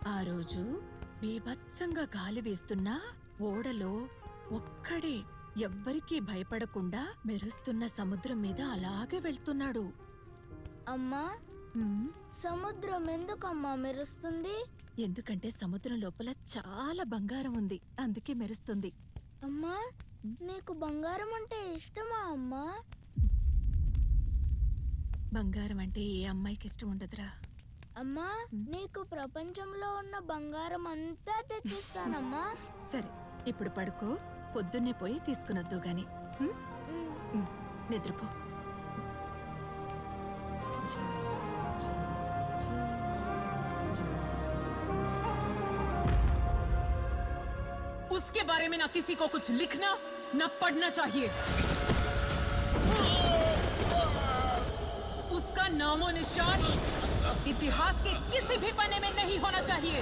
ఆ రోజు బీభత్సంగా గాలి వీస్తున్నా ఓడలో ఒక్కడే ఎవ్వరికీ భయపడకుండా మెరుస్తున్న సముద్రం మీద అలాగే వెళ్తున్నాడు. అమ్మా, "హ్మ్, సముద్రం ఎందుకమ్మా మెరుస్తుంది? ఎందుకంటే సముద్రం లోపల చాలా బంగారం ఉంది, అందుకే మెరుస్తుంది." అమ్మా, నీకు బంగారం అంటే ఇష్టమా అమ్మా? బంగారం అంటే ఏ అమ్మాయికి ఇష్టం ఉండదురా. అమ్మా, నీకు ప్రపంచంలో ఉన్న బంగారం అంతా తెచ్చిస్తానమ్మా. సరే, ఇప్పుడు పడుకో, పొద్దున్నే పోయి తీసుకునొద్దు గాని. హ్మ్? ఉమ్. హ్మ్, నిద్రపో. उसके बारे में ना किसी को कुछ लिखना ना पढ़ना चाहिए। उसका नामो निशान इतिहास के किसी भी पन्ने में नहीं होना चाहिए।